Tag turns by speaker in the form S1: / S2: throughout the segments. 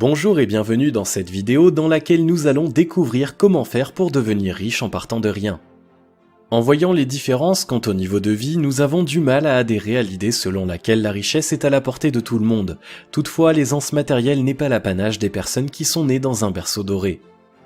S1: Bonjour et bienvenue dans cette vidéo dans laquelle nous allons découvrir comment faire pour devenir riche en partant de rien. En voyant les différences quant au niveau de vie, nous avons du mal à adhérer à l'idée selon laquelle la richesse est à la portée de tout le monde. Toutefois, l'aisance matérielle n'est pas l'apanage des personnes qui sont nées dans un berceau doré.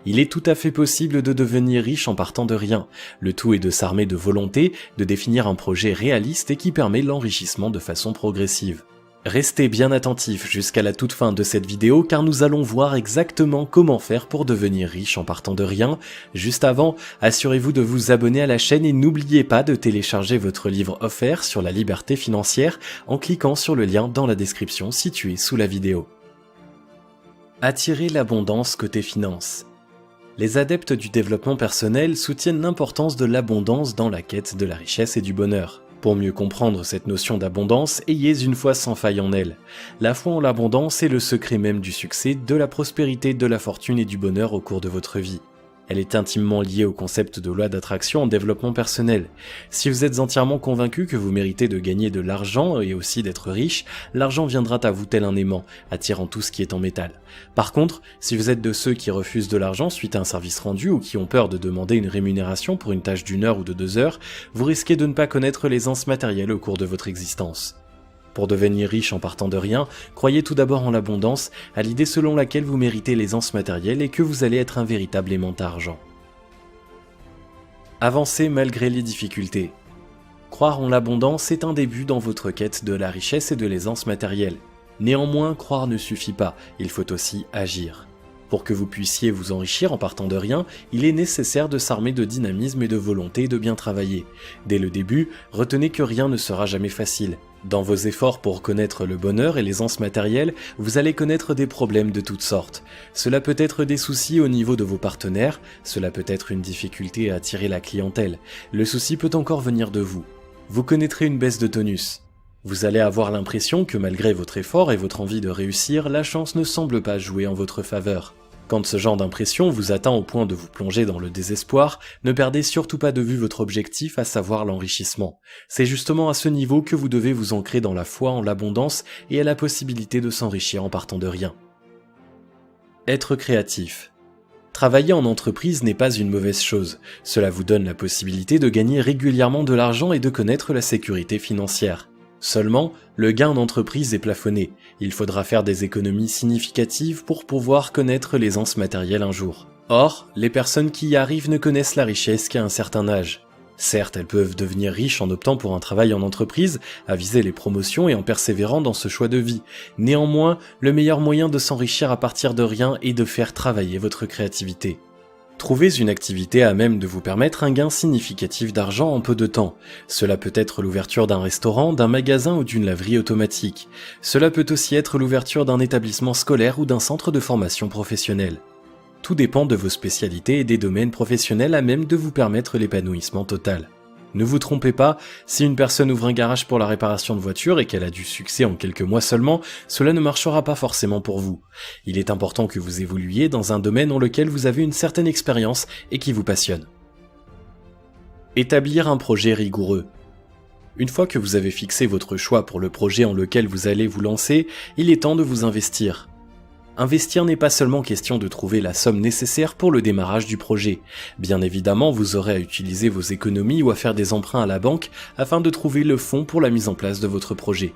S1: Il est tout à fait possible de devenir riche en partant de rien. Le tout est de s'armer de volonté, de définir un projet réaliste et qui permet l'enrichissement de façon progressive. Restez bien attentifs jusqu'à la toute fin de cette vidéo car nous allons voir exactement comment faire pour devenir riche en partant de rien. Juste avant, assurez-vous de vous abonner à la chaîne et n'oubliez pas de télécharger votre livre offert sur la liberté financière en cliquant sur le lien dans la description situé sous la vidéo. Attirer l'abondance côté finance. Les adeptes du développement personnel soutiennent l'importance de l'abondance dans la quête de la richesse et du bonheur. Pour mieux comprendre cette notion d'abondance, ayez une foi sans faille en elle. La foi en l'abondance est le secret même du succès, de la prospérité, de la fortune et du bonheur au cours de votre vie. Elle est intimement liée au concept de loi d'attraction en développement personnel. Si vous êtes entièrement convaincu que vous méritez de gagner de l'argent et aussi d'être riche, l'argent viendra à vous tel un aimant, attirant tout ce qui est en métal. Par contre, si vous êtes de ceux qui refusent de l'argent suite à un service rendu ou qui ont peur de demander une rémunération pour une tâche d'1 heure ou de 2 heures, vous risquez de ne pas connaître l'aisance matérielle au cours de votre existence. Pour devenir riche en partant de rien, croyez tout d'abord en l'abondance, à l'idée selon laquelle vous méritez l'aisance matérielle et que vous allez être un véritable aimant à argent. Avancez malgré les difficultés. Croire en l'abondance est un début dans votre quête de la richesse et de l'aisance matérielle. Néanmoins, croire ne suffit pas, il faut aussi agir. Pour que vous puissiez vous enrichir en partant de rien, il est nécessaire de s'armer de dynamisme et de volonté et de bien travailler. Dès le début, retenez que rien ne sera jamais facile. Dans vos efforts pour connaître le bonheur et l'aisance matérielle, vous allez connaître des problèmes de toutes sortes. Cela peut être des soucis au niveau de vos partenaires, cela peut être une difficulté à attirer la clientèle. Le souci peut encore venir de vous. Vous connaîtrez une baisse de tonus. Vous allez avoir l'impression que malgré votre effort et votre envie de réussir, la chance ne semble pas jouer en votre faveur. Quand ce genre d'impression vous atteint au point de vous plonger dans le désespoir, ne perdez surtout pas de vue votre objectif, à savoir l'enrichissement. C'est justement à ce niveau que vous devez vous ancrer dans la foi en l'abondance et à la possibilité de s'enrichir en partant de rien. Être créatif. Travailler en entreprise n'est pas une mauvaise chose. Cela vous donne la possibilité de gagner régulièrement de l'argent et de connaître la sécurité financière. Seulement, le gain d'entreprise est plafonné. Il faudra faire des économies significatives pour pouvoir connaître l'aisance matérielle un jour. Or, les personnes qui y arrivent ne connaissent la richesse qu'à un certain âge. Certes, elles peuvent devenir riches en optant pour un travail en entreprise, à viser les promotions et en persévérant dans ce choix de vie. Néanmoins, le meilleur moyen de s'enrichir à partir de rien est de faire travailler votre créativité. Trouvez une activité à même de vous permettre un gain significatif d'argent en peu de temps. Cela peut être l'ouverture d'un restaurant, d'un magasin ou d'une laverie automatique. Cela peut aussi être l'ouverture d'un établissement scolaire ou d'un centre de formation professionnelle. Tout dépend de vos spécialités et des domaines professionnels à même de vous permettre l'épanouissement total. Ne vous trompez pas, si une personne ouvre un garage pour la réparation de voitures et qu'elle a du succès en quelques mois seulement, cela ne marchera pas forcément pour vous. Il est important que vous évoluiez dans un domaine dans lequel vous avez une certaine expérience et qui vous passionne. Établir un projet rigoureux. Une fois que vous avez fixé votre choix pour le projet en lequel vous allez vous lancer, il est temps de vous investir. Investir n'est pas seulement question de trouver la somme nécessaire pour le démarrage du projet. Bien évidemment, vous aurez à utiliser vos économies ou à faire des emprunts à la banque afin de trouver le fonds pour la mise en place de votre projet.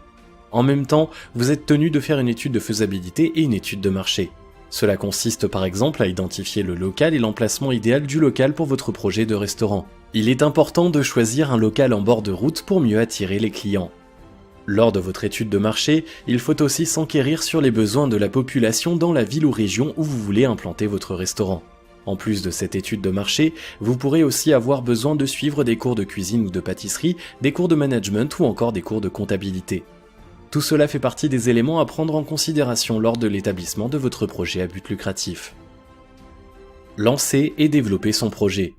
S1: En même temps, vous êtes tenu de faire une étude de faisabilité et une étude de marché. Cela consiste par exemple à identifier le local et l'emplacement idéal du local pour votre projet de restaurant. Il est important de choisir un local en bord de route pour mieux attirer les clients. Lors de votre étude de marché, il faut aussi s'enquérir sur les besoins de la population dans la ville ou région où vous voulez implanter votre restaurant. En plus de cette étude de marché, vous pourrez aussi avoir besoin de suivre des cours de cuisine ou de pâtisserie, des cours de management ou encore des cours de comptabilité. Tout cela fait partie des éléments à prendre en considération lors de l'établissement de votre projet à but lucratif. Lancer et développer son projet.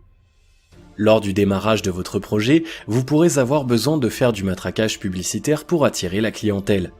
S1: Lors du démarrage de votre projet, vous pourrez avoir besoin de faire du matraquage publicitaire pour attirer la clientèle.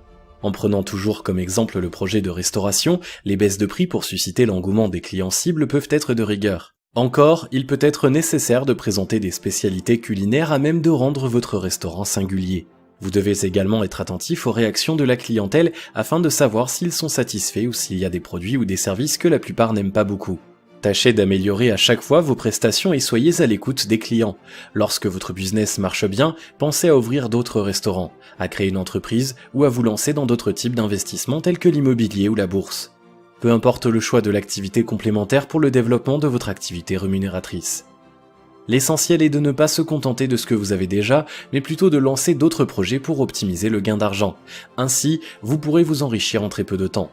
S1: En prenant toujours comme exemple le projet de restauration, les baisses de prix pour susciter l'engouement des clients cibles peuvent être de rigueur. Encore, il peut être nécessaire de présenter des spécialités culinaires à même de rendre votre restaurant singulier. Vous devez également être attentif aux réactions de la clientèle afin de savoir s'ils sont satisfaits ou s'il y a des produits ou des services que la plupart n'aiment pas beaucoup. Tâchez d'améliorer à chaque fois vos prestations et soyez à l'écoute des clients. Lorsque votre business marche bien, pensez à ouvrir d'autres restaurants, à créer une entreprise ou à vous lancer dans d'autres types d'investissements tels que l'immobilier ou la bourse. Peu importe le choix de l'activité complémentaire pour le développement de votre activité rémunératrice. L'essentiel est de ne pas se contenter de ce que vous avez déjà, mais plutôt de lancer d'autres projets pour optimiser le gain d'argent. Ainsi, vous pourrez vous enrichir en très peu de temps.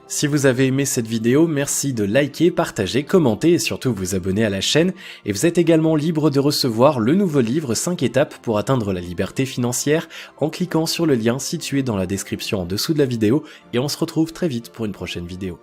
S1: Si vous avez aimé cette vidéo, merci de liker, partager, commenter et surtout vous abonner à la chaîne. Et vous êtes également libre de recevoir le nouveau livre 5 étapes pour atteindre la liberté financière en cliquant sur le lien situé dans la description en dessous de la vidéo. Et on se retrouve très vite pour une prochaine vidéo.